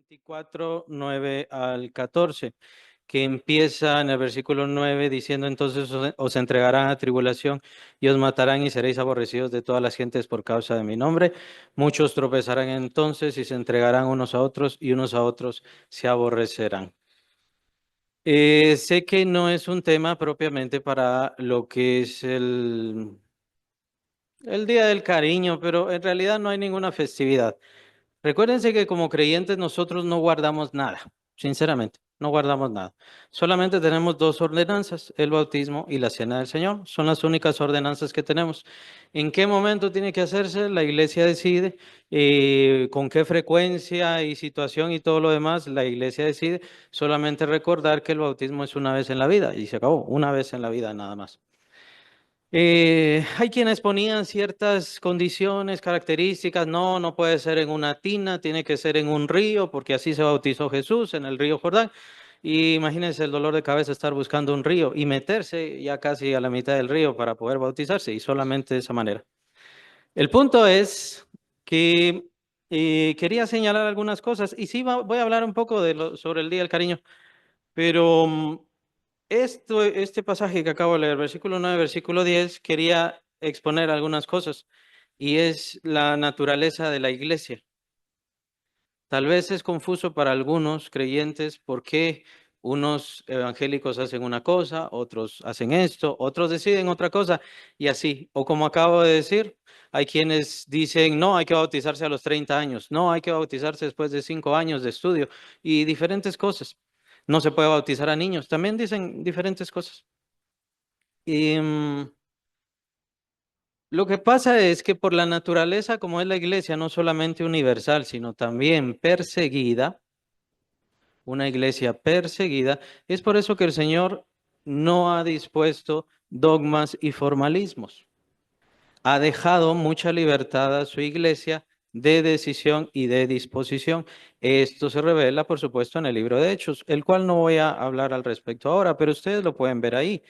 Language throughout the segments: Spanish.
24, 9 al 14, que empieza en el versículo 9 diciendo: entonces os entregarán a tribulación y os matarán y seréis aborrecidos de todas las gentes por causa de mi nombre. Muchos tropezarán entonces y se entregarán unos a otros y unos a otros se aborrecerán. Sé que no es un tema propiamente para lo que es el Día del Cariño, pero en realidad no hay ninguna festividad. Recuérdense que como creyentes nosotros no guardamos nada, sinceramente, no guardamos nada. Solamente tenemos dos ordenanzas, el bautismo y la cena del Señor. Son las únicas ordenanzas que tenemos. ¿En qué momento tiene que hacerse? La iglesia decide. ¿Con qué frecuencia y situación y todo lo demás? La iglesia decide. Solamente recordar que el bautismo es una vez en la vida y se acabó, una vez en la vida nada más. Hay quienes ponían ciertas condiciones, características. No, no puede ser en una tina, tiene que ser en un río, porque así se bautizó Jesús en el río Jordán. Y imagínense el dolor de cabeza estar buscando un río y meterse ya casi a la mitad del río para poder bautizarse, y solamente de esa manera. El punto es que quería señalar algunas cosas, y sí voy a hablar un poco sobre el Día del Cariño, pero este pasaje que acabo de leer, versículo 9, versículo 10, quería exponer algunas cosas, y es la naturaleza de la iglesia. Tal vez es confuso para algunos creyentes por qué unos evangélicos hacen una cosa, otros hacen esto, otros deciden otra cosa, y así. O como acabo de decir, hay quienes dicen: no, hay que bautizarse a los 30 años, no, hay que bautizarse después de 5 años de estudio, y diferentes cosas. No se puede bautizar a niños, también dicen diferentes cosas. Y lo que pasa es que por la naturaleza, como es la iglesia, no solamente universal, sino también perseguida, una iglesia perseguida, es por eso que el Señor no ha dispuesto dogmas y formalismos. Ha dejado mucha libertad a su iglesia de decisión y de disposición. Esto se revela, por supuesto, en el libro de Hechos, el cual no voy a hablar al respecto ahora, pero ustedes lo pueden ver ahí.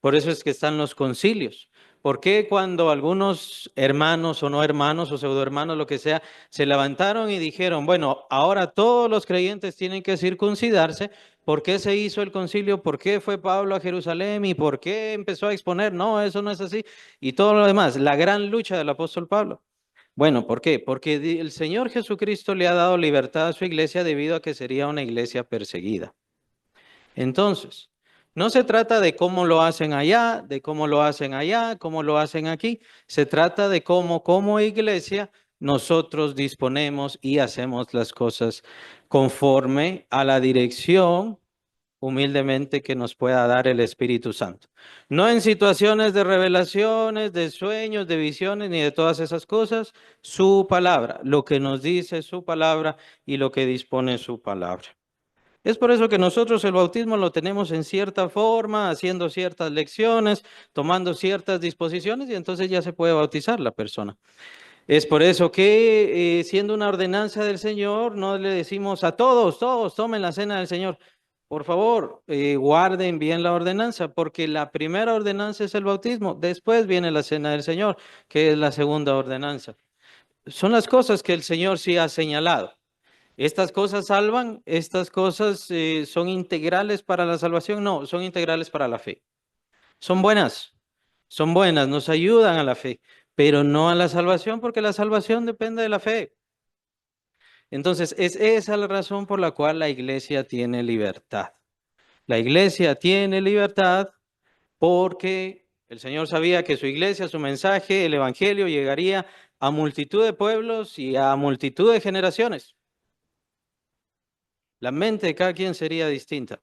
Por eso es que están los concilios. ¿Por qué cuando algunos hermanos o no hermanos o pseudohermanos, lo que sea, se levantaron y dijeron: bueno, ahora todos los creyentes tienen que circuncidarse? ¿Por qué se hizo el concilio? ¿Por qué fue Pablo a Jerusalén? ¿Y por qué empezó a exponer? No, eso no es así. Y todo lo demás, la gran lucha del apóstol Pablo. Bueno, ¿por qué? Porque el Señor Jesucristo le ha dado libertad a su iglesia debido a que sería una iglesia perseguida. Entonces, no se trata de cómo lo hacen allá, de cómo lo hacen allá, cómo lo hacen aquí. Se trata de cómo como iglesia nosotros disponemos y hacemos las cosas conforme a la dirección humildemente que nos pueda dar el Espíritu Santo. No en situaciones de revelaciones, de sueños, de visiones, ni de todas esas cosas. Su palabra, lo que nos dice su palabra y lo que dispone su palabra. Es por eso que nosotros el bautismo lo tenemos en cierta forma, haciendo ciertas lecciones, tomando ciertas disposiciones, y entonces ya se puede bautizar la persona. Es por eso que siendo una ordenanza del Señor, no le decimos a todos: todos tomen la cena del Señor. Por favor, guarden bien la ordenanza, porque la primera ordenanza es el bautismo, después viene la cena del Señor, que es la segunda ordenanza. Son las cosas que el Señor sí ha señalado. ¿Estas cosas salvan? ¿Estas cosas son integrales para la salvación? No, son integrales para la fe. Son buenas, nos ayudan a la fe, pero no a la salvación, porque la salvación depende de la fe. Entonces, es esa la razón por la cual la iglesia tiene libertad. La iglesia tiene libertad porque el Señor sabía que su iglesia, su mensaje, el evangelio llegaría a multitud de pueblos y a multitud de generaciones. La mente de cada quien sería distinta.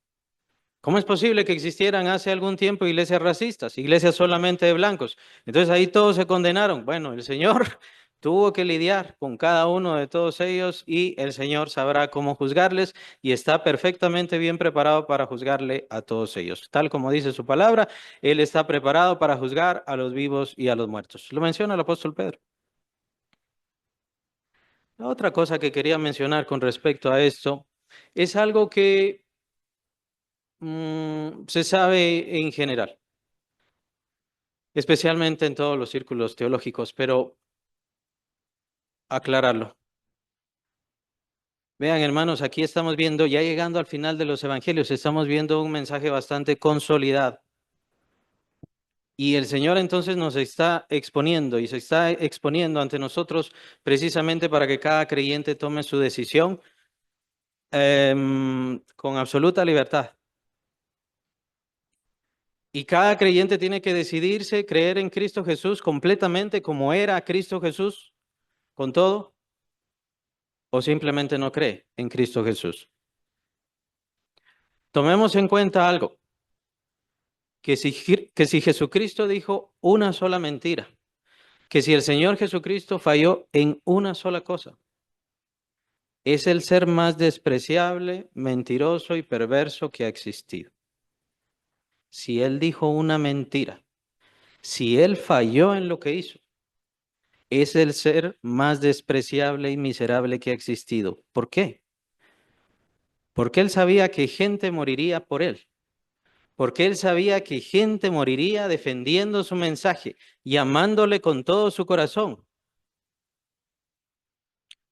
¿Cómo es posible que existieran hace algún tiempo iglesias racistas, iglesias solamente de blancos? Entonces ahí todos se condenaron. Bueno, el Señor tuvo que lidiar con cada uno de todos ellos, y el Señor sabrá cómo juzgarles, y está perfectamente bien preparado para juzgarle a todos ellos. Tal como dice su palabra, Él está preparado para juzgar a los vivos y a los muertos. Lo menciona el apóstol Pedro. La otra cosa que quería mencionar con respecto a esto es algo que se sabe en general, especialmente en todos los círculos teológicos, pero aclararlo. Vean, hermanos, aquí estamos viendo, ya llegando al final de los evangelios, estamos viendo un mensaje bastante consolidado. Y el Señor entonces nos está exponiendo y se está exponiendo ante nosotros precisamente para que cada creyente tome su decisión con absoluta libertad. Y cada creyente tiene que decidirse creer en Cristo Jesús completamente como era Cristo Jesús, con todo, o simplemente no cree en Cristo Jesús. Tomemos en cuenta algo, que si Jesucristo dijo una sola mentira, que si el Señor Jesucristo falló en una sola cosa, es el ser más despreciable, mentiroso y perverso que ha existido. Si Él dijo una mentira, si Él falló en lo que hizo, es el ser más despreciable y miserable que ha existido. ¿Por qué? Porque Él sabía que gente moriría por Él. Porque Él sabía que gente moriría defendiendo su mensaje y amándole con todo su corazón.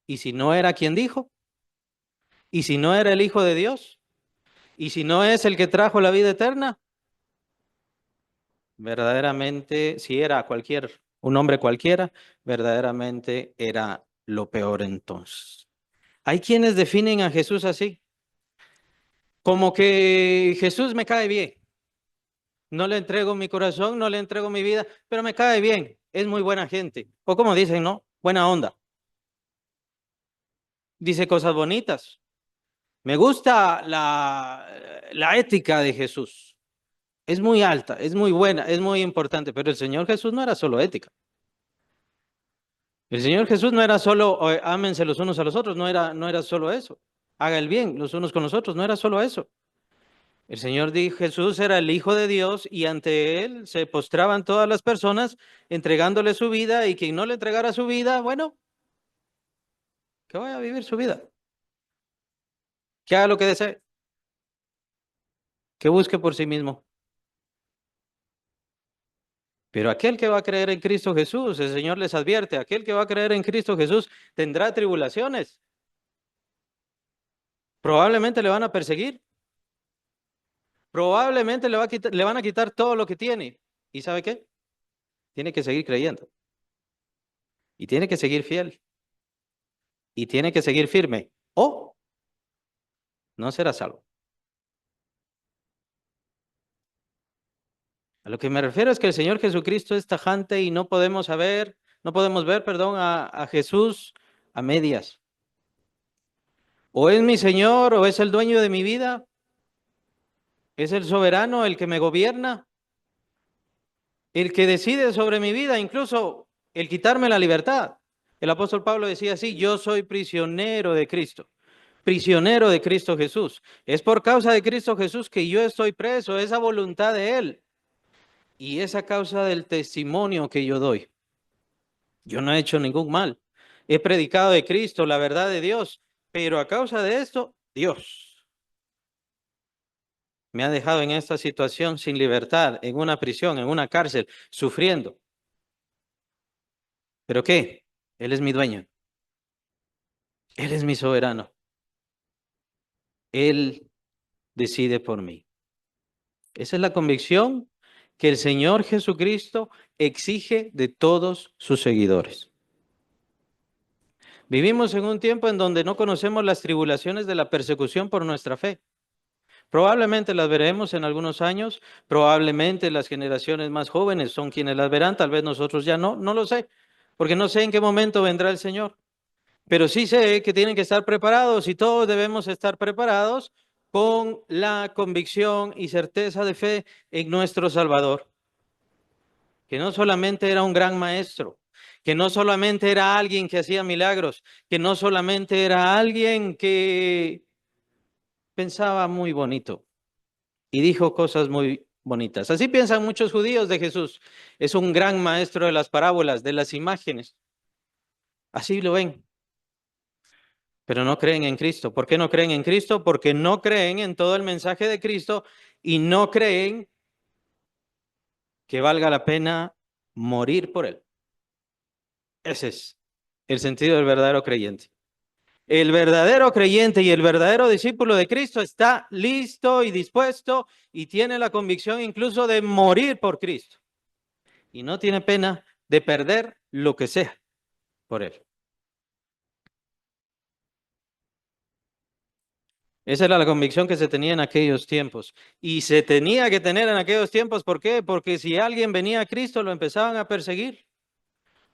¿Y si no era quien dijo? ¿Y si no era el Hijo de Dios? ¿Y si no es el que trajo la vida eterna? Verdaderamente, si era un hombre cualquiera, verdaderamente era lo peor entonces. Hay quienes definen a Jesús así, como que Jesús me cae bien. No le entrego mi corazón, no le entrego mi vida, pero me cae bien. Es muy buena gente. O como dicen, ¿no? Buena onda. Dice cosas bonitas. Me gusta la ética de Jesús. Es muy alta, es muy buena, es muy importante, pero el Señor Jesús no era solo ética. El Señor Jesús no era solo ámense los unos a los otros, no era solo eso. Haga el bien los unos con los otros, no era solo eso. El Señor dijo, Jesús era el Hijo de Dios y ante Él se postraban todas las personas entregándole su vida y quien no le entregara su vida, bueno, que vaya a vivir su vida, que haga lo que desee, que busque por sí mismo. Pero aquel que va a creer en Cristo Jesús, el Señor les advierte, aquel que va a creer en Cristo Jesús tendrá tribulaciones. Probablemente le van a perseguir, probablemente le van a quitar todo lo que tiene. ¿Y sabe qué? Tiene que seguir creyendo y tiene que seguir fiel y tiene que seguir firme o no será salvo. A lo que me refiero es que el Señor Jesucristo es tajante y no podemos ver, perdón, a Jesús a medias. O es mi Señor o es el dueño de mi vida, es el soberano, el que me gobierna, el que decide sobre mi vida, incluso el quitarme la libertad. El apóstol Pablo decía así, yo soy prisionero de Cristo Jesús. Es por causa de Cristo Jesús que yo estoy preso, esa voluntad de Él y esa causa del testimonio que yo doy. Yo no he hecho ningún mal. He predicado de Cristo, la verdad de Dios, pero a causa de esto, Dios me ha dejado en esta situación sin libertad, en una prisión, en una cárcel, sufriendo. ¿Pero qué? Él es mi dueño. Él es mi soberano. Él decide por mí. Esa es la convicción que el Señor Jesucristo exige de todos sus seguidores. Vivimos en un tiempo en donde no conocemos las tribulaciones de la persecución por nuestra fe. Probablemente las veremos en algunos años, probablemente las generaciones más jóvenes son quienes las verán, tal vez nosotros ya no, no lo sé, porque no sé en qué momento vendrá el Señor. Pero sí sé que tienen que estar preparados y todos debemos estar preparados con la convicción y certeza de fe en nuestro Salvador, que no solamente era un gran maestro, que no solamente era alguien que hacía milagros, que no solamente era alguien que pensaba muy bonito y dijo cosas muy bonitas. Así piensan muchos judíos de Jesús. Es un gran maestro de las parábolas, de las imágenes. Así lo ven, pero no creen en Cristo. ¿Por qué no creen en Cristo? Porque no creen en todo el mensaje de Cristo y no creen que valga la pena morir por él. Ese es el sentido del verdadero creyente. El verdadero creyente y el verdadero discípulo de Cristo está listo y dispuesto y tiene la convicción incluso de morir por Cristo. Y no tiene pena de perder lo que sea por él. Esa era la convicción que se tenía en aquellos tiempos. Y se tenía que tener en aquellos tiempos, ¿por qué? Porque si alguien venía a Cristo, lo empezaban a perseguir.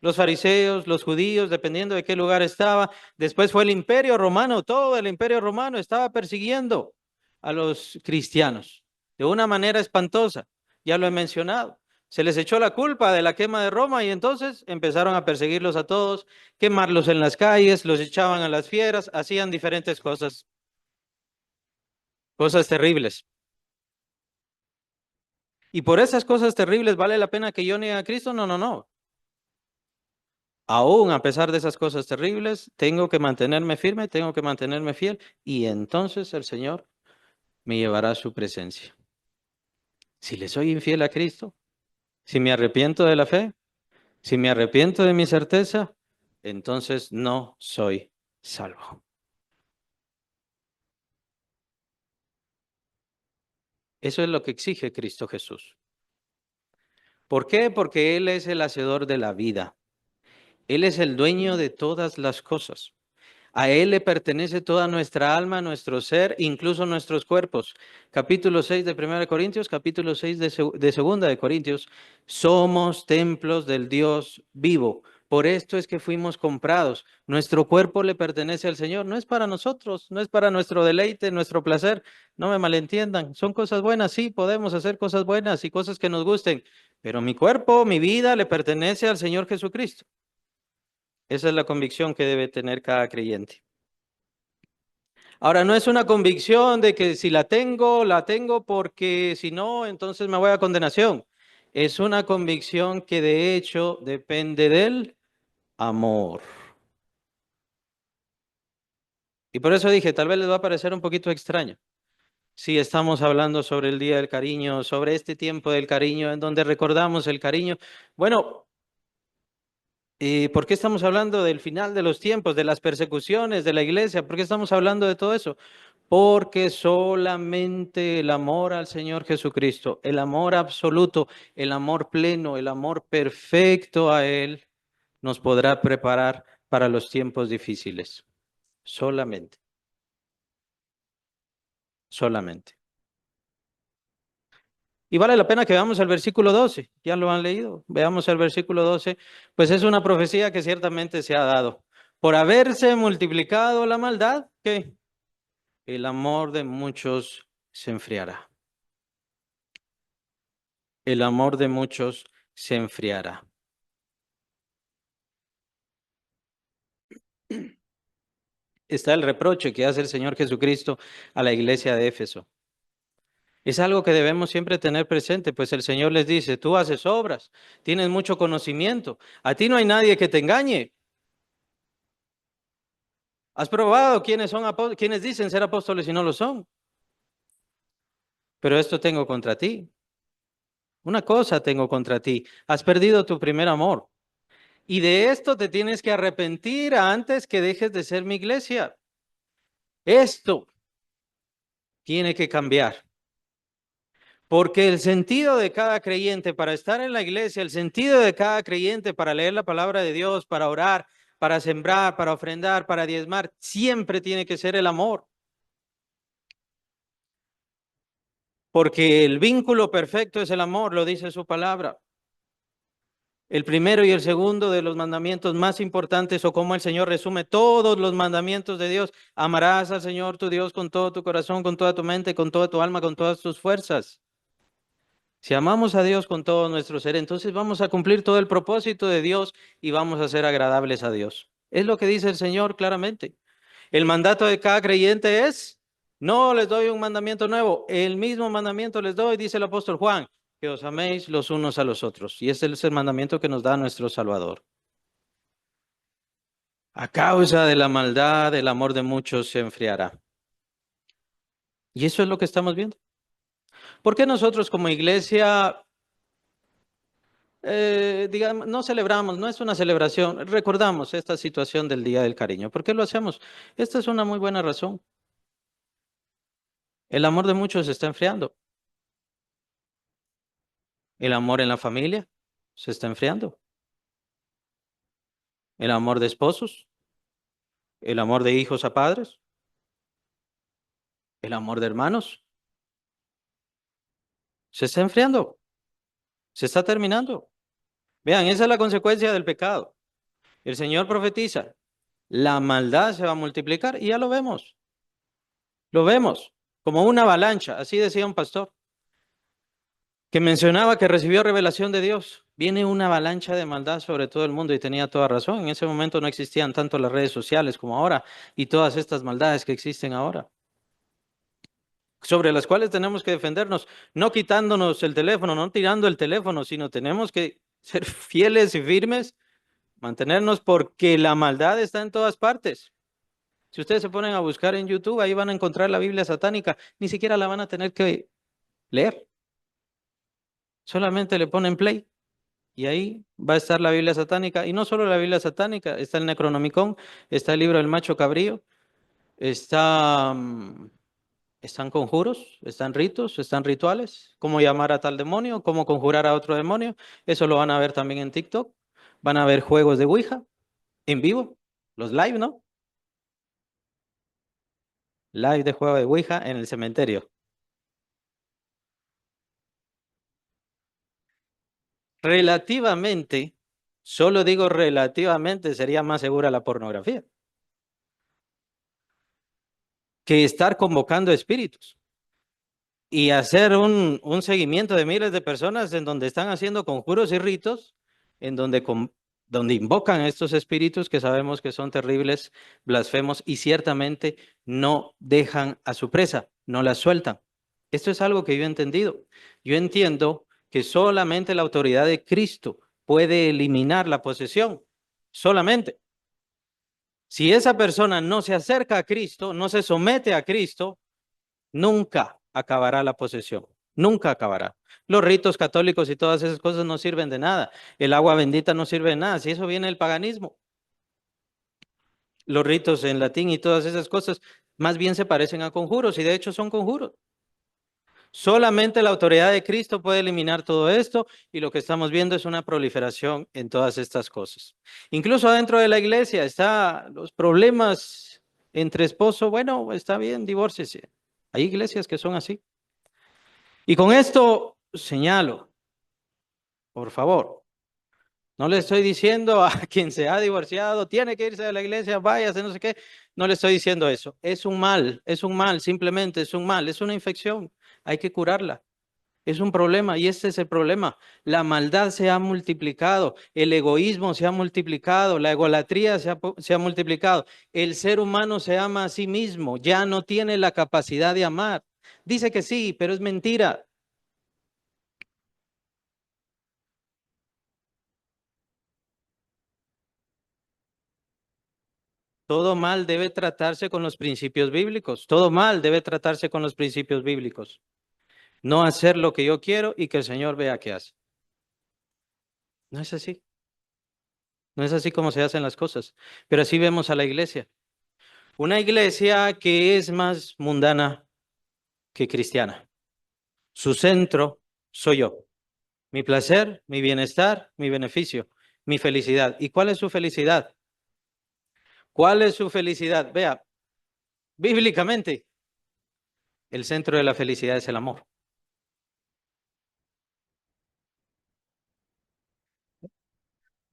Los fariseos, los judíos, dependiendo de qué lugar estaba. Después fue el Imperio Romano, todo el Imperio Romano estaba persiguiendo a los cristianos de una manera espantosa. Ya lo he mencionado. Se les echó la culpa de la quema de Roma y entonces empezaron a perseguirlos a todos, quemarlos en las calles, los echaban a las fieras, hacían diferentes cosas, cosas terribles. Y por esas cosas terribles, ¿vale la pena que yo niegue a Cristo? No, no, no. Aún a pesar de esas cosas terribles, tengo que mantenerme firme, tengo que mantenerme fiel y entonces el Señor me llevará a su presencia. Si le soy infiel a Cristo, si me arrepiento de la fe, si me arrepiento de mi certeza, entonces no soy salvo. Eso es lo que exige Cristo Jesús. ¿Por qué? Porque Él es el hacedor de la vida. Él es el dueño de todas las cosas. A Él le pertenece toda nuestra alma, nuestro ser, incluso nuestros cuerpos. Capítulo 6 de 1 de Corintios, capítulo 6 de 2 de Corintios. Somos templos del Dios vivo. Por esto es que fuimos comprados. Nuestro cuerpo le pertenece al Señor. No es para nosotros, no es para nuestro deleite, nuestro placer. No me malentiendan. Son cosas buenas, sí, podemos hacer cosas buenas y cosas que nos gusten. Pero mi cuerpo, mi vida le pertenece al Señor Jesucristo. Esa es la convicción que debe tener cada creyente. Ahora, no es una convicción de que si la tengo porque si no, entonces me voy a condenación. Es una convicción que de hecho depende del amor. Y por eso dije, tal vez les va a parecer un poquito extraño. Si estamos hablando sobre el Día del Cariño, sobre este tiempo del cariño, en donde recordamos el cariño. Bueno, ¿por qué estamos hablando del final de los tiempos, de las persecuciones de la iglesia? ¿Por qué estamos hablando de todo eso? Porque solamente el amor al Señor Jesucristo, el amor absoluto, el amor pleno, el amor perfecto a Él, nos podrá preparar para los tiempos difíciles. Solamente, solamente. Y vale la pena que veamos el versículo 12. Ya lo han leído. Veamos el versículo 12. Pues es una profecía que ciertamente se ha dado. Por haberse multiplicado la maldad, ¿qué? El amor de muchos se enfriará. El amor de muchos se enfriará. Está el reproche que hace el Señor Jesucristo a la iglesia de Éfeso. Es algo que debemos siempre tener presente, pues el Señor les dice, tú haces obras, tienes mucho conocimiento, a ti no hay nadie que te engañe. Has probado quiénes son quiénes dicen ser apóstoles y no lo son. Pero esto tengo contra ti. Una cosa tengo contra ti. Has perdido tu primer amor. Y de esto te tienes que arrepentir antes que dejes de ser mi iglesia. Esto tiene que cambiar. Porque el sentido de cada creyente para estar en la iglesia, el sentido de cada creyente para leer la palabra de Dios, para orar, para sembrar, para ofrendar, para diezmar, siempre tiene que ser el amor. Porque el vínculo perfecto es el amor, lo dice su palabra. El primero y el segundo de los mandamientos más importantes, o como el Señor resume todos los mandamientos de Dios, amarás al Señor tu Dios con todo tu corazón, con toda tu mente, con toda tu alma, con todas tus fuerzas. Si amamos a Dios con todo nuestro ser, entonces vamos a cumplir todo el propósito de Dios y vamos a ser agradables a Dios. Es lo que dice el Señor claramente. El mandato de cada creyente es, no les doy un mandamiento nuevo, el mismo mandamiento les doy, dice el apóstol Juan, que os améis los unos a los otros. Y ese es el mandamiento que nos da nuestro Salvador. A causa de la maldad, el amor de muchos se enfriará. Y eso es lo que estamos viendo. ¿Por qué nosotros como iglesia digamos, no celebramos, no es una celebración, recordamos esta situación del Día del Cariño. ¿Por qué lo hacemos? Esta es una muy buena razón. El amor de muchos se está enfriando. El amor en la familia se está enfriando. El amor de esposos, el amor de hijos a padres, el amor de hermanos se está enfriando, se está terminando. Vean, esa es la consecuencia del pecado. El Señor profetiza, la maldad se va a multiplicar y ya lo vemos como una avalancha, así decía un pastor, que mencionaba que recibió revelación de Dios. Viene una avalancha de maldad sobre todo el mundo y tenía toda razón. En ese momento no existían tanto las redes sociales como ahora y todas estas maldades que existen ahora, sobre las cuales tenemos que defendernos, no quitándonos el teléfono, no tirando el teléfono, sino tenemos que ser fieles y firmes, mantenernos porque la maldad está en todas partes. Si ustedes se ponen a buscar en YouTube, ahí van a encontrar la Biblia satánica, ni siquiera la van a tener que leer, solamente le ponen play y ahí va a estar la Biblia satánica, y no solo la Biblia satánica, está el Necronomicon, está el libro del macho cabrío, está... están conjuros, están ritos, están rituales, cómo llamar a tal demonio, cómo conjurar a otro demonio. Eso lo van a ver también en TikTok. Van a ver juegos de Ouija en vivo, los live, ¿no? Live de juego de Ouija en el cementerio. Relativamente, solo digo relativamente, sería más segura la pornografía que estar convocando espíritus y hacer un seguimiento de miles de personas en donde están haciendo conjuros y ritos, en donde, donde invocan a estos espíritus que sabemos que son terribles, blasfemos y ciertamente no dejan a su presa, no la sueltan. Esto es algo que yo he entendido. Yo entiendo que solamente la autoridad de Cristo puede eliminar la posesión, solamente. Si esa persona no se acerca a Cristo, no se somete a Cristo, nunca acabará la posesión, nunca acabará. Los ritos católicos y todas esas cosas no sirven de nada. El agua bendita no sirve de nada. Si eso viene del paganismo, los ritos en latín y todas esas cosas más bien se parecen a conjuros y de hecho son conjuros. Solamente la autoridad de Cristo puede eliminar todo esto y lo que estamos viendo es una proliferación en todas estas cosas. Incluso dentro de la iglesia está los problemas entre esposo, bueno, está bien, divórciese. Hay iglesias que son así. Y con esto señalo, por favor, no le estoy diciendo a quien se ha divorciado, tiene que irse de la iglesia, váyase, no sé qué. No le estoy diciendo eso. Es un mal, simplemente es un mal, es una infección. Hay que curarla. Es un problema y este es el problema. La maldad se ha multiplicado, el egoísmo se ha multiplicado, la egolatría se ha multiplicado. El ser humano se ama a sí mismo, ya no tiene la capacidad de amar. Dice que sí, pero es mentira. Todo mal debe tratarse con los principios bíblicos. Todo mal debe tratarse con los principios bíblicos. No hacer lo que yo quiero y que el Señor vea qué hace. No es así. No es así como se hacen las cosas. Pero así vemos a la iglesia. Una iglesia que es más mundana que cristiana. Su centro soy yo. Mi placer, mi bienestar, mi beneficio, mi felicidad. ¿Y cuál es su felicidad? ¿Cuál es su felicidad? Vea, bíblicamente, el centro de la felicidad es el amor.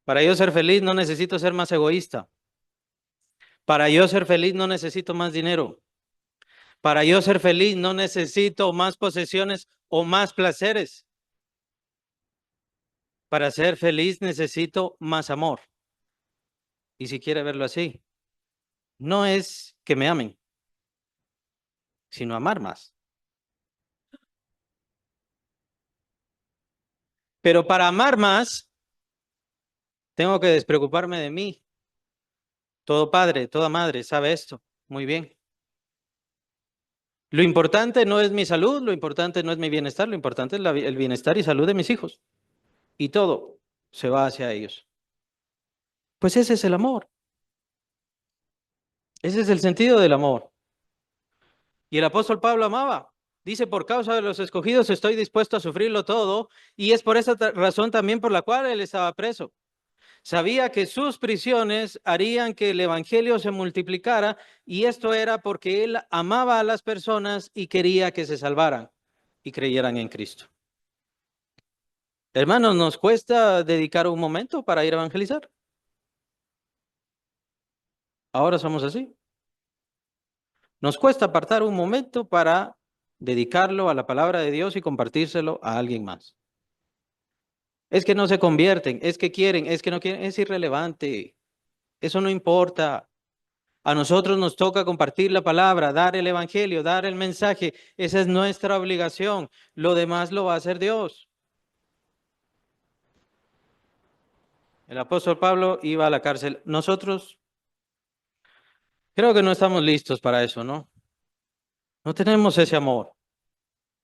Para yo ser feliz no necesito ser más egoísta. Para yo ser feliz no necesito más dinero. Para yo ser feliz no necesito más posesiones o más placeres. Para ser feliz necesito más amor. Y si quiere verlo así, no es que me amen, sino amar más. Pero para amar más, tengo que despreocuparme de mí. Todo padre, toda madre sabe esto. Muy bien. Lo importante no es mi salud, lo importante no es mi bienestar, lo importante es el bienestar y salud de mis hijos. Y todo. se va hacia ellos. Pues ese es el amor. Ese es el sentido del amor. Y el apóstol Pablo amaba. Dice, por causa de los escogidos estoy dispuesto a sufrirlo todo. Y es por esa razón también por la cual él estaba preso. Sabía que sus prisiones harían que el evangelio se multiplicara y esto era porque él amaba a las personas y quería que se salvaran y creyeran en Cristo. Hermanos, ¿nos cuesta dedicar un momento para ir a evangelizar? Ahora somos así. Nos cuesta apartar un momento para dedicarlo a la palabra de Dios y compartírselo a alguien más. Es que no se convierten, es que quieren, es que no quieren, es irrelevante. Eso no importa. A nosotros nos toca compartir la palabra, dar el evangelio, dar el mensaje. Esa es nuestra obligación. Lo demás lo va a hacer Dios. El apóstol Pablo iba a la cárcel. Nosotros creo que no estamos listos para eso, ¿no? No tenemos ese amor.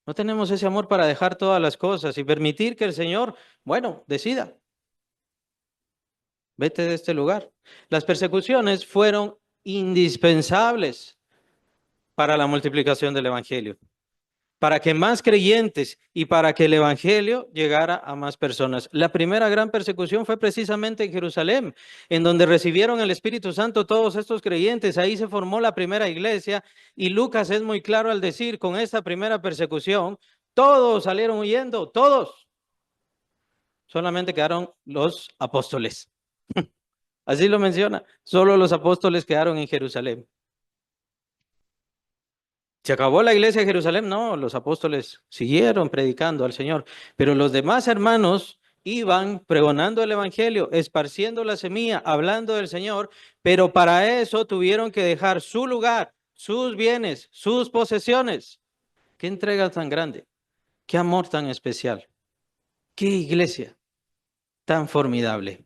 No tenemos ese amor para dejar todas las cosas y permitir que el Señor, bueno, decida. Vete de este lugar. Las persecuciones fueron indispensables para la multiplicación del evangelio, para que más creyentes y para que el evangelio llegara a más personas. La primera gran persecución fue precisamente en Jerusalén, en donde recibieron el Espíritu Santo todos estos creyentes. Ahí se formó la primera iglesia y Lucas es muy claro al decir, con esta primera persecución, todos salieron huyendo, todos. Solamente quedaron los apóstoles. Así lo menciona, solo los apóstoles quedaron en Jerusalén. ¿Se acabó la iglesia de Jerusalén? No, los apóstoles siguieron predicando al Señor, pero los demás hermanos iban pregonando el evangelio, esparciendo la semilla, hablando del Señor, pero para eso tuvieron que dejar su lugar, sus bienes, sus posesiones. Qué entrega tan grande, qué amor tan especial, qué iglesia tan formidable.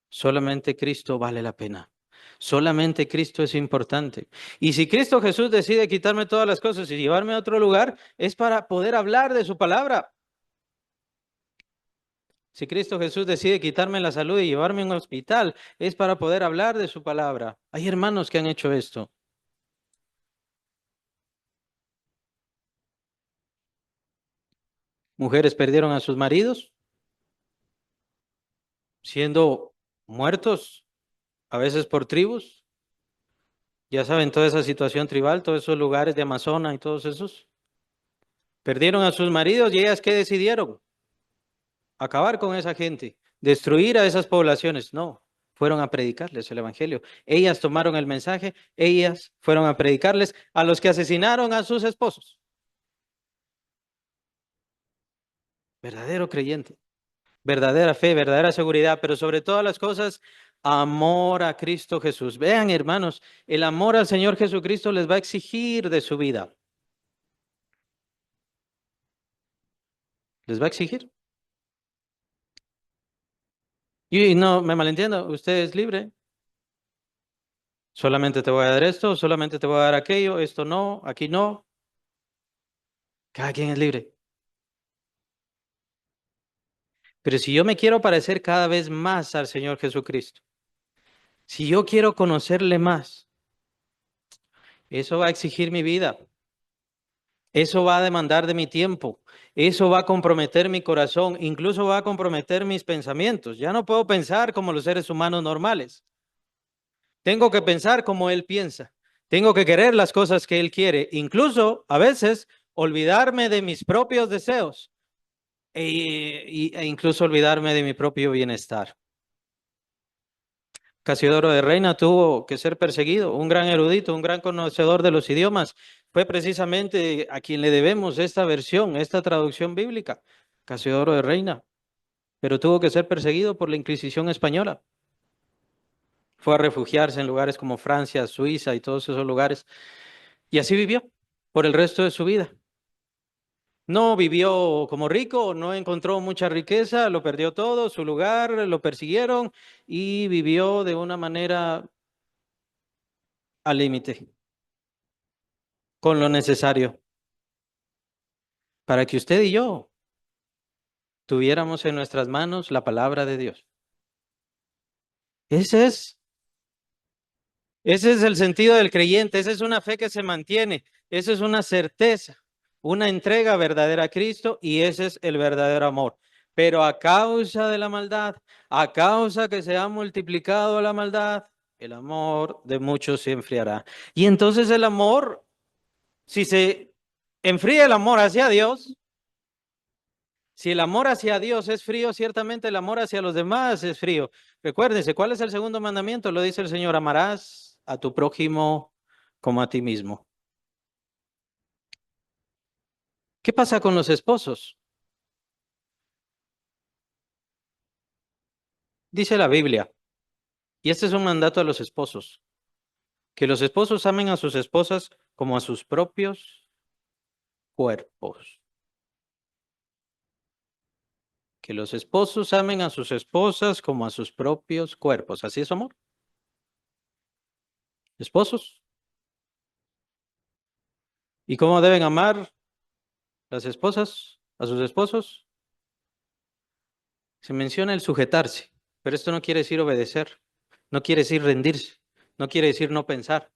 Solamente Cristo vale la pena. Solamente Cristo es importante. Y si Cristo Jesús decide quitarme todas las cosas y llevarme a otro lugar, es para poder hablar de su palabra. Si Cristo Jesús decide quitarme la salud y llevarme a un hospital, es para poder hablar de su palabra. Hay hermanos que han hecho esto. Mujeres perdieron a sus maridos siendo muertos, a veces por tribus. Ya saben, toda esa situación tribal, todos esos lugares de Amazonas y todos esos. Perdieron a sus maridos y ellas ¿qué decidieron? Acabar con esa gente, destruir a esas poblaciones. No, fueron a predicarles el Evangelio. Ellas tomaron el mensaje, ellas fueron a predicarles a los que asesinaron a sus esposos. Verdadero creyente, verdadera fe, verdadera seguridad, pero sobre todas las cosas, amor a Cristo Jesús. Vean, hermanos, el amor al Señor Jesucristo les va a exigir de su vida. Les va a exigir. Y no me malentiendo, usted es libre. Solamente te voy a dar esto, solamente te voy a dar aquello, esto no, aquí no. Cada quien es libre. Pero si yo me quiero parecer cada vez más al Señor Jesucristo, si yo quiero conocerle más, eso va a exigir mi vida, eso va a demandar de mi tiempo, eso va a comprometer mi corazón, incluso va a comprometer mis pensamientos. Ya no puedo pensar como los seres humanos normales. Tengo que pensar como Él piensa. Tengo que querer las cosas que Él quiere, incluso a veces olvidarme de mis propios deseos e incluso olvidarme de mi propio bienestar. Casiodoro de Reina tuvo que ser perseguido, un gran erudito, un gran conocedor de los idiomas. Fue precisamente a quien le debemos esta versión, esta traducción bíblica, Casiodoro de Reina, pero tuvo que ser perseguido por la Inquisición española. Fue a refugiarse en lugares como Francia, Suiza y todos esos lugares, y así vivió por el resto de su vida. No vivió como rico, no encontró mucha riqueza, lo perdió todo, su lugar, lo persiguieron y vivió de una manera al límite, con lo necesario, para que usted y yo tuviéramos en nuestras manos la palabra de Dios. Ese es, ese es el sentido del creyente, esa es una fe que se mantiene, esa es una certeza, una entrega verdadera a Cristo y ese es el verdadero amor. Pero a causa de la maldad, a causa que se ha multiplicado la maldad, el amor de muchos se enfriará. Y entonces el amor, si se enfría el amor hacia Dios, si el amor hacia Dios es frío, ciertamente el amor hacia los demás es frío. Recuérdense, ¿cuál es el segundo mandamiento? Lo dice el Señor, amarás a tu prójimo como a ti mismo. ¿Qué pasa con los esposos? Dice la Biblia, y este es un mandato a los esposos, que los esposos amen a sus esposas como a sus propios cuerpos. Que los esposos amen a sus esposas como a sus propios cuerpos. ¿Así es amor? Esposos. ¿Y cómo deben amar las esposas a sus esposos? Se menciona el sujetarse, pero esto no quiere decir obedecer, no quiere decir rendirse, no quiere decir no pensar.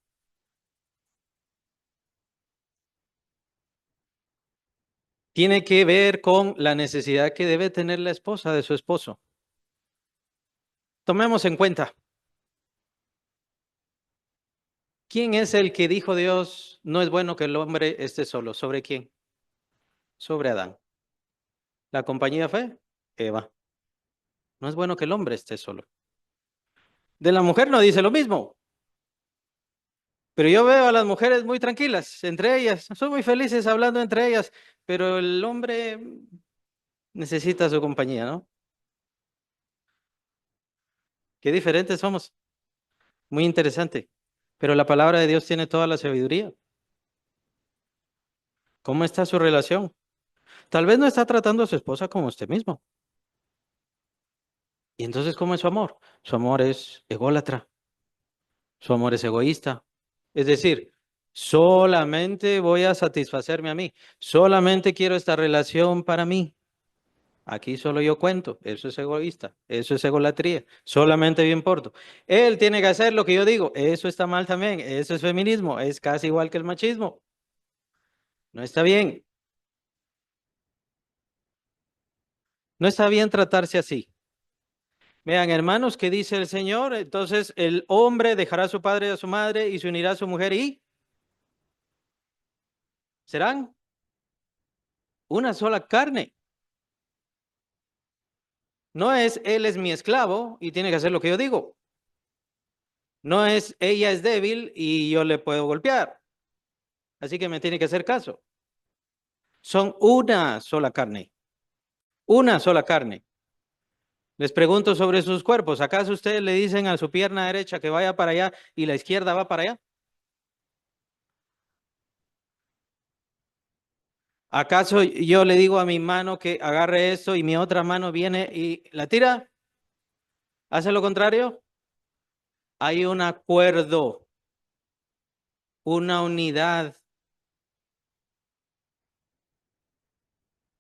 Tiene que ver con la necesidad que debe tener la esposa de su esposo. Tomemos en cuenta, ¿quién es el que dijo Dios, no es bueno que el hombre esté solo? ¿Sobre quién? Sobre Adán. ¿La compañía fue? Eva. No es bueno que el hombre esté solo. De la mujer no dice lo mismo, pero yo veo a las mujeres muy tranquilas entre ellas, son muy felices hablando entre ellas, pero el hombre necesita su compañía, ¿no? Qué diferentes somos. Muy interesante. Pero la palabra de Dios tiene toda la sabiduría. ¿Cómo está su relación? Tal vez no está tratando a su esposa como usted mismo. ¿Y entonces cómo es su amor? Su amor es ególatra. Su amor es egoísta. Es decir, solamente voy a satisfacerme a mí. Solamente quiero esta relación para mí. Aquí solo yo cuento. Eso es egoísta. Eso es egolatría. Solamente yo importo. Él tiene que hacer lo que yo digo. Eso está mal también. Eso es feminismo. Es casi igual que el machismo. No está bien. No está bien tratarse así. Vean, hermanos, ¿qué dice el Señor? Entonces el hombre dejará a su padre y a su madre y se unirá a su mujer y serán una sola carne. No es él es mi esclavo y tiene que hacer lo que yo digo. No es ella es débil y yo le puedo golpear. Así que me tiene que hacer caso. Son una sola carne. Una sola carne. Les pregunto sobre sus cuerpos. ¿Acaso ustedes le dicen a su pierna derecha que vaya para allá y la izquierda va para allá? ¿Acaso yo le digo a mi mano que agarre esto y mi otra mano viene y la tira? ¿Hace lo contrario? Hay un acuerdo, una unidad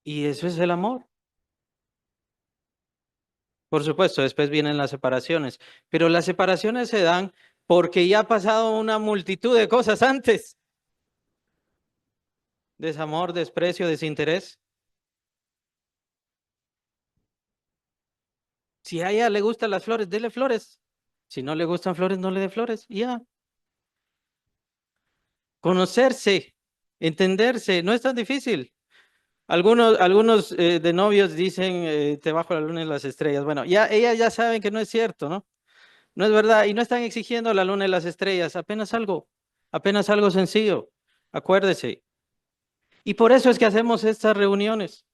y eso es el amor. Por supuesto, después vienen las separaciones, pero las separaciones se dan porque ya ha pasado una multitud de cosas antes. Desamor, desprecio, desinterés. Si a ella le gustan las flores, dele flores. Si no le gustan flores, no le dé flores. Y ya. Conocerse, entenderse, no es tan difícil. Algunos de novios dicen, te bajo la luna y las estrellas. Bueno, ya ellas ya saben que no es cierto, ¿no? No es verdad. Y no están exigiendo la luna y las estrellas, apenas algo sencillo. Acuérdese. Y por eso es que hacemos estas reuniones.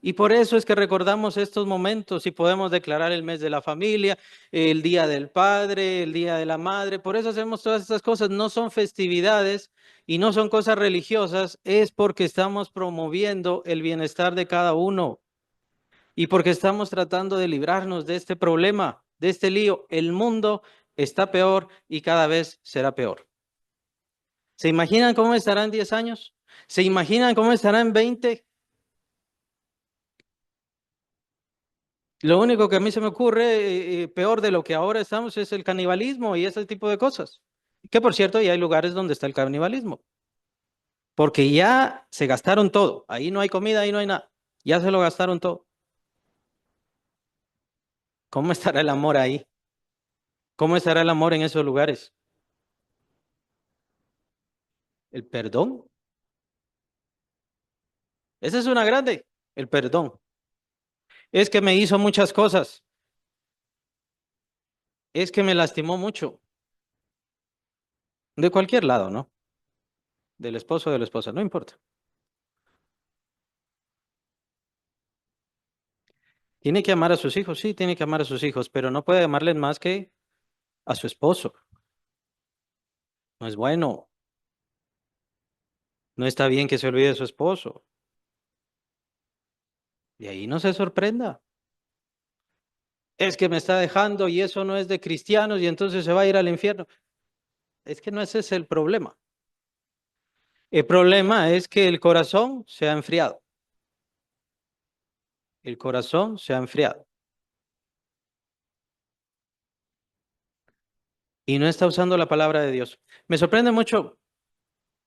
Y por eso es que recordamos estos momentos y podemos declarar el mes de la familia, el día del padre, el día de la madre. Por eso hacemos todas estas cosas. No son festividades y no son cosas religiosas. Es porque estamos promoviendo el bienestar de cada uno y porque estamos tratando de librarnos de este problema, de este lío. El mundo está peor y cada vez será peor. ¿Se imaginan cómo estará en 10 años? ¿Se imaginan cómo estará en 20? Lo único que a mí se me ocurre, peor de lo que ahora estamos, es el canibalismo y ese tipo de cosas. Que por cierto, ya hay lugares donde está el canibalismo, porque ya se gastaron todo. Ahí no hay comida, ahí no hay nada. Ya se lo gastaron todo. ¿Cómo estará el amor ahí? ¿Cómo estará el amor en esos lugares? El perdón. Esa es una grande. El perdón. Es que me hizo muchas cosas. Es que me lastimó mucho. De cualquier lado, ¿no? Del esposo o de la esposa, no importa. Tiene que amar a sus hijos, sí, tiene que amar a sus hijos, pero no puede amarles más que a su esposo. No es bueno. No está bien que se olvide de su esposo. Y ahí no se sorprenda. Es que me está dejando y eso no es de cristianos y entonces se va a ir al infierno. Es que no ese es el problema. El problema es que el corazón se ha enfriado. El corazón se ha enfriado y no está usando la palabra de Dios. Me sorprende mucho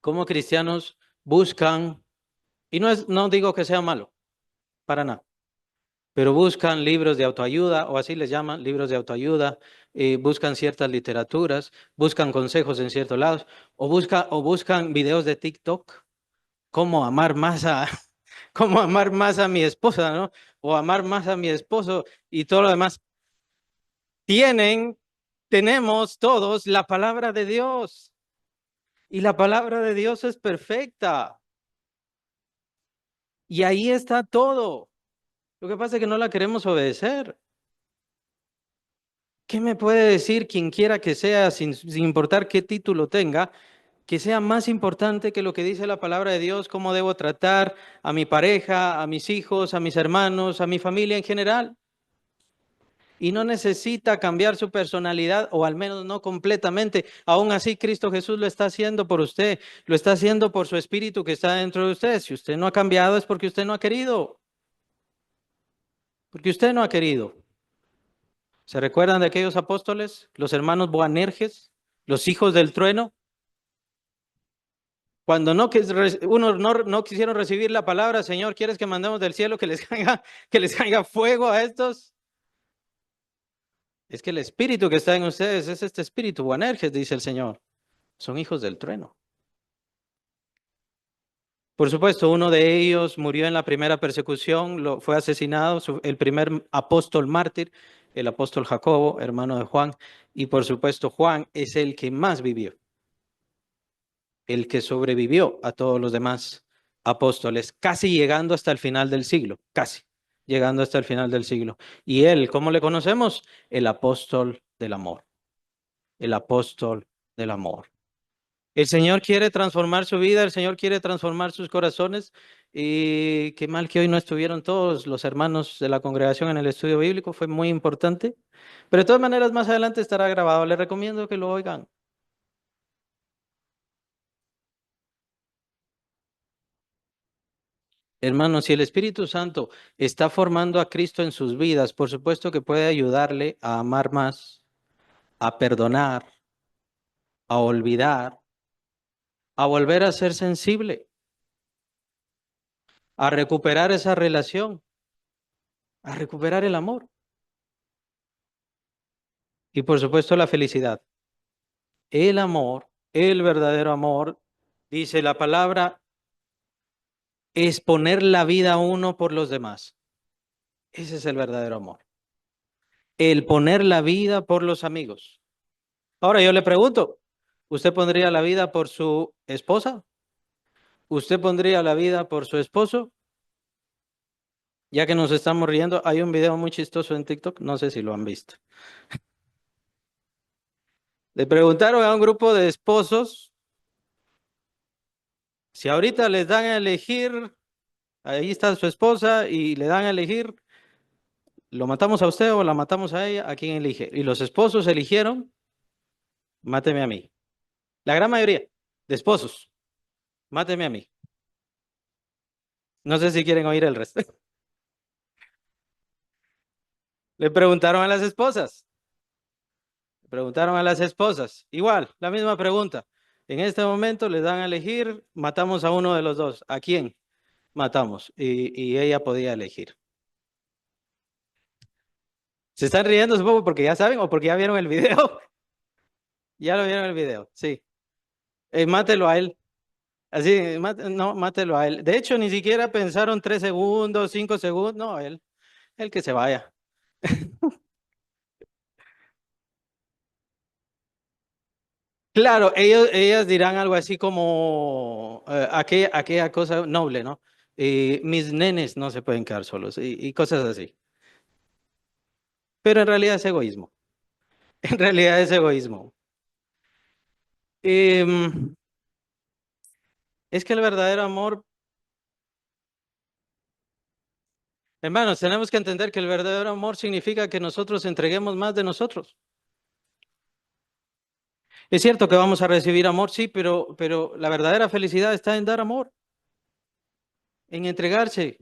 cómo cristianos buscan, y no digo que sea malo, para nada, pero buscan libros de autoayuda, o así les llaman, libros de autoayuda, buscan ciertas literaturas, buscan consejos en ciertos lados, o buscan videos de TikTok, cómo amar más a, cómo amar más a mi esposa, ¿no? O amar más a mi esposo y todo lo demás. Tienen, tenemos todos la palabra de Dios y la palabra de Dios es perfecta y ahí está todo. Lo que pasa es que no la queremos obedecer. ¿Qué me puede decir quien quiera que sea, sin importar qué título tenga, que sea más importante que lo que dice la palabra de Dios, cómo debo tratar a mi pareja, a mis hijos, a mis hermanos, a mi familia en general? Y no necesita cambiar su personalidad, o al menos no completamente. Aún así, Cristo Jesús lo está haciendo por usted, lo está haciendo por su espíritu que está dentro de usted. Si usted no ha cambiado es porque usted no ha querido, porque usted no ha querido. ¿Se recuerdan de aquellos apóstoles, los hermanos Boanerges, los hijos del trueno? Cuando no quisieron recibir la palabra, Señor, ¿quieres que mandemos del cielo que les caiga fuego a estos? Es que el espíritu que está en ustedes es este espíritu Boanerges, dice el Señor. Son hijos del trueno. Por supuesto, uno de ellos murió en la primera persecución, fue asesinado, el primer apóstol mártir, el apóstol Jacobo, hermano de Juan, y por supuesto Juan es el que más vivió, el que sobrevivió a todos los demás apóstoles, casi llegando hasta el final del siglo, casi llegando hasta el final del siglo. Y él, ¿cómo le conocemos? El apóstol del amor, el apóstol del amor. El Señor quiere transformar su vida, el Señor quiere transformar sus corazones. Y qué mal que hoy no estuvieron todos los hermanos de la congregación en el estudio bíblico, fue muy importante. Pero de todas maneras, más adelante estará grabado. Les recomiendo que lo oigan. Hermanos, si el Espíritu Santo está formando a Cristo en sus vidas, por supuesto que puede ayudarle a amar más, a perdonar, a olvidar, a volver a ser sensible, a recuperar esa relación, a recuperar el amor y por supuesto la felicidad. El amor, el verdadero amor, dice la palabra, es poner la vida a uno por los demás. Ese es el verdadero amor. El poner la vida por los amigos. Ahora yo le pregunto, ¿usted pondría la vida por su esposa? ¿Usted pondría la vida por su esposo? Ya que nos estamos riendo, hay un video muy chistoso en TikTok, no sé si lo han visto. Le preguntaron a un grupo de esposos si ahorita les dan a elegir, ahí está su esposa y le dan a elegir, ¿lo matamos a usted o la matamos a ella? ¿A quién elige? Y los esposos eligieron, máteme a mí. La gran mayoría de esposos, máteme a mí. No sé si quieren oír el resto. Le preguntaron a las esposas. Le preguntaron a las esposas. Igual, la misma pregunta. En este momento les dan a elegir, matamos a uno de los dos. ¿A quién matamos? Y ella podía elegir. ¿Se están riendo, supongo, porque ya saben o porque ya vieron el video? Ya lo vieron el video, sí. Mátelo a él. Así, no, mátelo a él. De hecho, ni siquiera pensaron 3 segundos, 5 segundos. No, él, el que se vaya. Claro, ellas dirán algo así como aquella cosa noble, ¿no? Mis nenes no se pueden quedar solos y cosas así. Pero en realidad es egoísmo. En realidad es egoísmo. Em, es que el verdadero amor, hermanos, tenemos que entender que el verdadero amor significa que nosotros entreguemos más de nosotros. Es cierto que vamos a recibir amor, sí, pero la verdadera felicidad está en dar amor, en entregarse.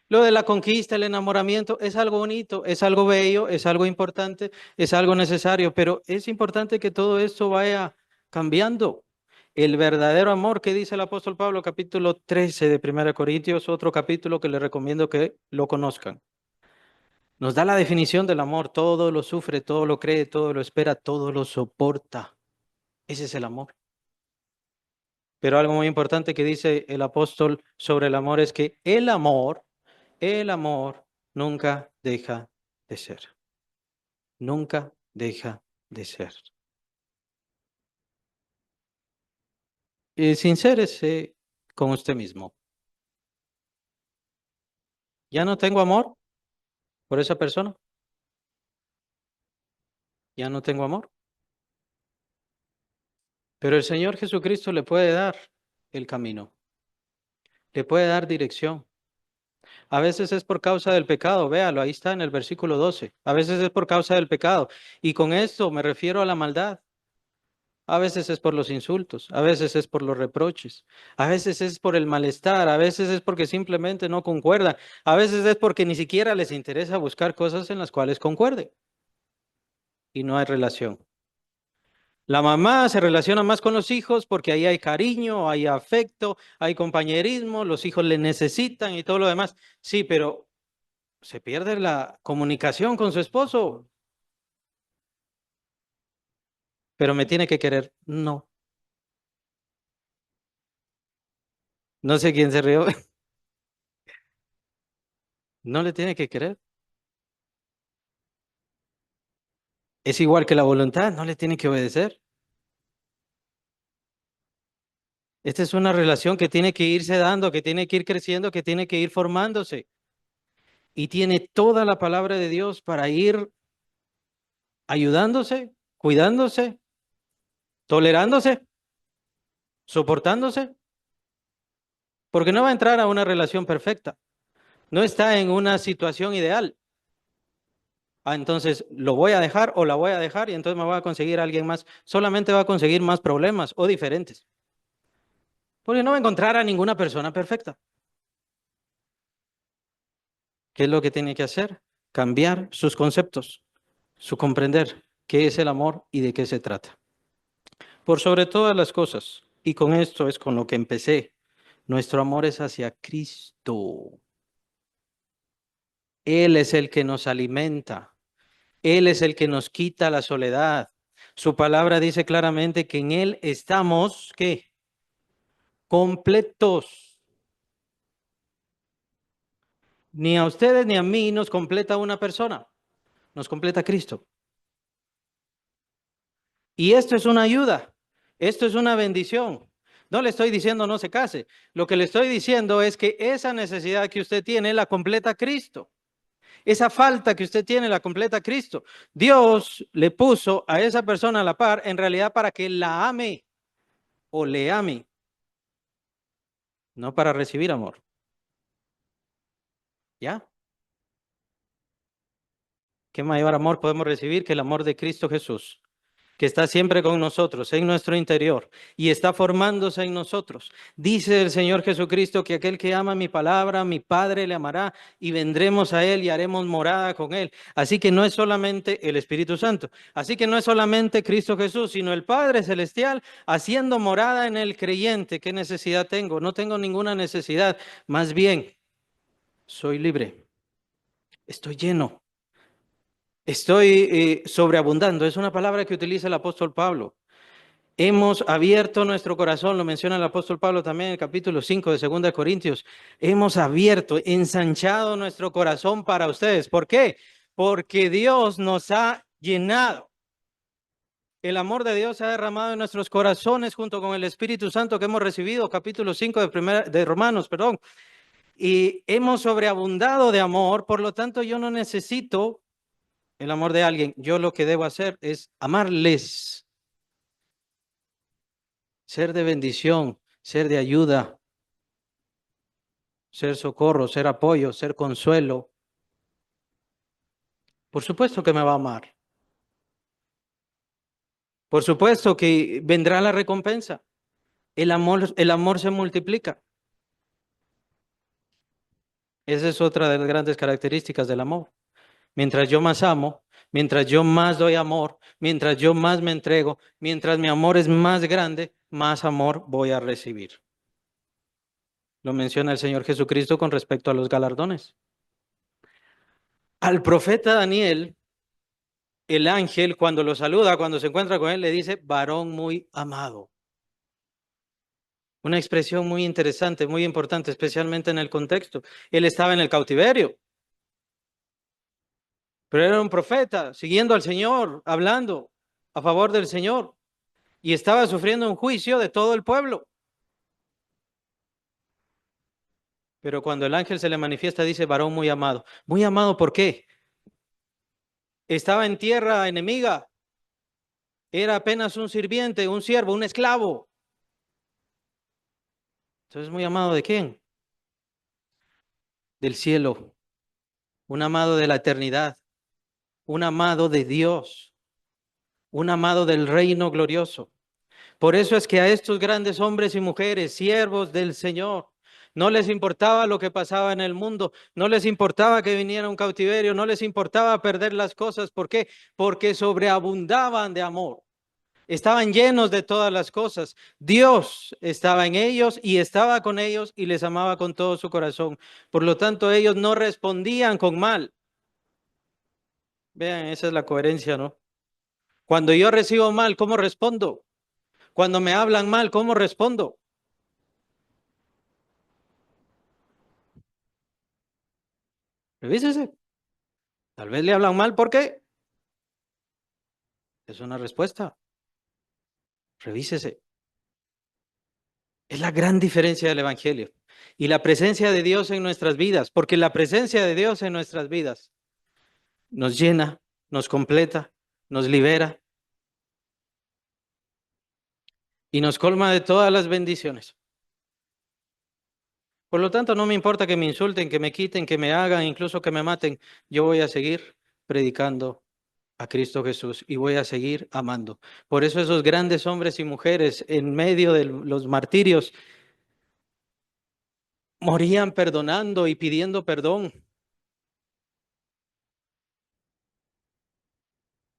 Lo de la conquista, el enamoramiento, es algo bonito, es algo bello, es algo importante, es algo necesario, pero es importante que todo esto vaya cambiando. El verdadero amor que dice el apóstol Pablo, capítulo 13 de 1 Corintios, otro capítulo que les recomiendo que lo conozcan. Nos da la definición del amor, todo lo sufre, todo lo cree, todo lo espera, todo lo soporta. Ese es el amor. Pero algo muy importante que dice el apóstol sobre el amor es que el amor nunca deja de ser. Nunca deja de ser. Y sincérese con usted mismo. Ya no tengo amor por esa persona. Ya no tengo amor. Pero el Señor Jesucristo le puede dar el camino. Le puede dar dirección. A veces es por causa del pecado. Véalo, ahí está en el versículo 12. A veces es por causa del pecado. Y con esto me refiero a la maldad. A veces es por los insultos, a veces es por los reproches, a veces es por el malestar, a veces es porque simplemente no concuerdan, a veces es porque ni siquiera les interesa buscar cosas en las cuales concuerden y no hay relación. La mamá se relaciona más con los hijos porque ahí hay cariño, hay afecto, hay compañerismo, los hijos le necesitan y todo lo demás. Sí, pero se pierde la comunicación con su esposo, pero me tiene que querer. No, no sé quién se rió. No le tiene que querer. Es igual que la voluntad, no le tiene que obedecer. Esta es una relación que tiene que irse dando, que tiene que ir creciendo, que tiene que ir formándose. Y tiene toda la palabra de Dios para ir ayudándose, cuidándose, tolerándose, soportándose, porque no va a entrar a una relación perfecta. No está en una situación ideal. Ah, entonces lo voy a dejar o la voy a dejar y entonces me voy a conseguir a alguien más. Solamente va a conseguir más problemas o diferentes. Porque no va a encontrar a ninguna persona perfecta. ¿Qué es lo que tiene que hacer? Cambiar sus conceptos, su comprender qué es el amor y de qué se trata. Por sobre todas las cosas, y con esto es con lo que empecé, nuestro amor es hacia Cristo. Él es el que nos alimenta, Él es el que nos quita la soledad. Su palabra dice claramente que en Él estamos, ¿qué? Completos. Ni a ustedes ni a mí nos completa una persona, nos completa Cristo. Y esto es una ayuda, esto es una bendición. No le estoy diciendo no se case, lo que le estoy diciendo es que esa necesidad que usted tiene la completa Cristo. Esa falta que usted tiene la completa Cristo. Dios le puso a esa persona a la par en realidad para que la ame o le ame, no para recibir amor. ¿Ya? ¿Qué mayor amor podemos recibir que el amor de Cristo Jesús? que está siempre con nosotros, en nuestro interior, y está formándose en nosotros. Dice el Señor Jesucristo que aquel que ama mi palabra, mi Padre le amará, y vendremos a Él y haremos morada con Él. Así que no es solamente el Espíritu Santo, así que no es solamente Cristo Jesús, sino el Padre Celestial haciendo morada en el creyente. ¿Qué necesidad tengo? No tengo ninguna necesidad, más bien soy libre, estoy lleno. Estoy sobreabundando, es una palabra que utiliza el apóstol Pablo. Hemos abierto nuestro corazón, lo menciona el apóstol Pablo también en el capítulo 5 de 2 de Corintios. Hemos abierto, ensanchado nuestro corazón para ustedes. ¿Por qué? Porque Dios nos ha llenado. El amor de Dios se ha derramado en nuestros corazones junto con el Espíritu Santo que hemos recibido, capítulo 5 de Romanos, perdón. Y hemos sobreabundado de amor, por lo tanto yo no necesito el amor de alguien. Yo lo que debo hacer es amarles, ser de bendición, ser de ayuda, ser socorro, ser apoyo, ser consuelo. Por supuesto que me va a amar. Por supuesto que vendrá la recompensa. El amor se multiplica. Esa es otra de las grandes características del amor. Mientras yo más amo, mientras yo más doy amor, mientras yo más me entrego, mientras mi amor es más grande, más amor voy a recibir. Lo menciona el Señor Jesucristo con respecto a los galardones. Al profeta Daniel, el ángel, cuando lo saluda, cuando se encuentra con él, le dice, varón muy amado. Una expresión muy interesante, muy importante, especialmente en el contexto. Él estaba en el cautiverio, pero era un profeta, siguiendo al Señor, hablando a favor del Señor, y estaba sufriendo un juicio de todo el pueblo. Pero cuando el ángel se le manifiesta, dice, varón muy amado. Muy amado, ¿por qué? Estaba en tierra enemiga, era apenas un sirviente, un siervo, un esclavo. Entonces, ¿muy amado de quién? Del cielo, un amado de la eternidad, un amado de Dios, un amado del reino glorioso. Por eso es que a estos grandes hombres y mujeres, siervos del Señor, no les importaba lo que pasaba en el mundo, no les importaba que viniera un cautiverio, no les importaba perder las cosas. ¿Por qué? Porque sobreabundaban de amor. Estaban llenos de todas las cosas. Dios estaba en ellos y estaba con ellos y les amaba con todo su corazón. Por lo tanto, ellos no respondían con mal. Vean, esa es la coherencia, ¿no? Cuando yo recibo mal, ¿cómo respondo? Cuando me hablan mal, ¿cómo respondo? Revísese. Tal vez le hablan mal, ¿por qué? Es una respuesta. Revísese. Es la gran diferencia del Evangelio y la presencia de Dios en nuestras vidas, porque la presencia de Dios en nuestras vidas nos llena, nos completa, nos libera y nos colma de todas las bendiciones. Por lo tanto, no me importa que me insulten, que me quiten, que me hagan, incluso que me maten. Yo voy a seguir predicando a Cristo Jesús y voy a seguir amando. Por eso esos grandes hombres y mujeres en medio de los martirios morían perdonando y pidiendo perdón.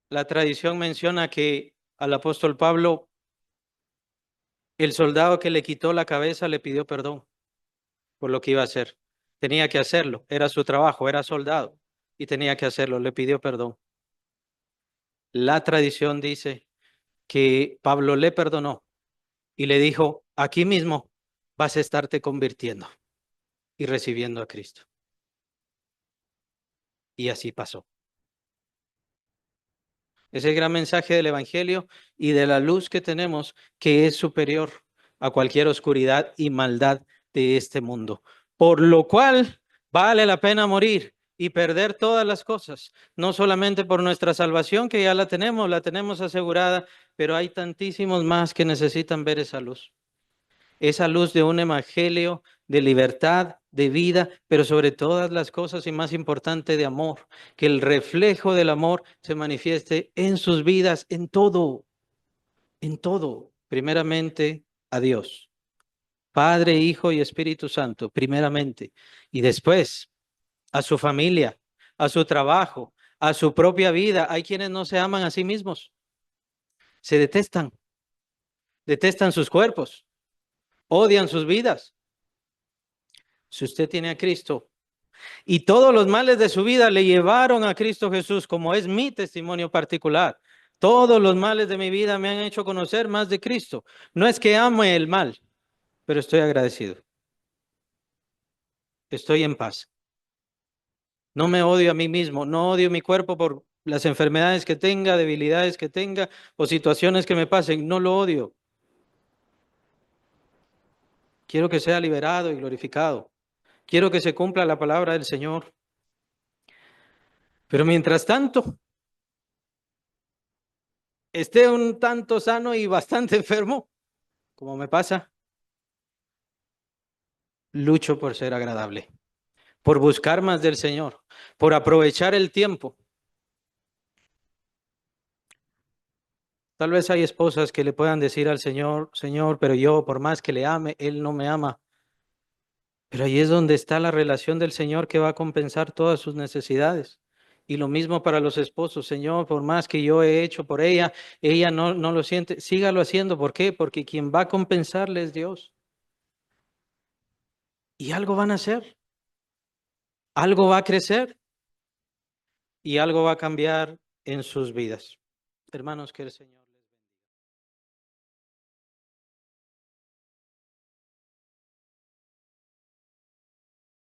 La tradición menciona que al apóstol Pablo, el soldado que le quitó la cabeza le pidió perdón por lo que iba a hacer. Tenía que hacerlo, era su trabajo, era soldado y tenía que hacerlo, le pidió perdón. La tradición dice que Pablo le perdonó y le dijo, aquí mismo vas a estarte convirtiendo y recibiendo a Cristo. Y así pasó. Es el gran mensaje del Evangelio y de la luz que tenemos, que es superior a cualquier oscuridad y maldad de este mundo. Por lo cual vale la pena morir y perder todas las cosas, no solamente por nuestra salvación, que ya la tenemos asegurada, pero hay tantísimos más que necesitan ver esa luz de un evangelio de libertad, de vida, pero sobre todas las cosas y más importante de amor, que el reflejo del amor se manifieste en sus vidas, en todo. En todo, primeramente a Dios, Padre, Hijo y Espíritu Santo, primeramente, y después a su familia, a su trabajo, a su propia vida. Hay quienes no se aman a sí mismos, se detestan, detestan sus cuerpos, odian sus vidas. Si usted tiene a Cristo y todos los males de su vida le llevaron a Cristo Jesús, como es mi testimonio particular, todos los males de mi vida me han hecho conocer más de Cristo. No es que ame el mal, pero estoy agradecido, estoy en paz. No me odio a mí mismo, no odio mi cuerpo por las enfermedades que tenga, debilidades que tenga o situaciones que me pasen, no lo odio. Quiero que sea liberado y glorificado. Quiero que se cumpla la palabra del Señor. Pero mientras tanto, esté un tanto sano y bastante enfermo, como me pasa, lucho por ser agradable, por buscar más del Señor, por aprovechar el tiempo. Tal vez hay esposas que le puedan decir al Señor, Señor, pero yo por más que le ame, Él no me ama. Pero ahí es donde está la relación del Señor que va a compensar todas sus necesidades. Y lo mismo para los esposos, Señor, por más que yo he hecho por ella, ella no lo siente, sígalo haciendo. ¿Por qué? Porque quien va a compensarle es Dios. Y algo van a hacer, algo va a crecer y algo va a cambiar en sus vidas. Hermanos, que el Señor.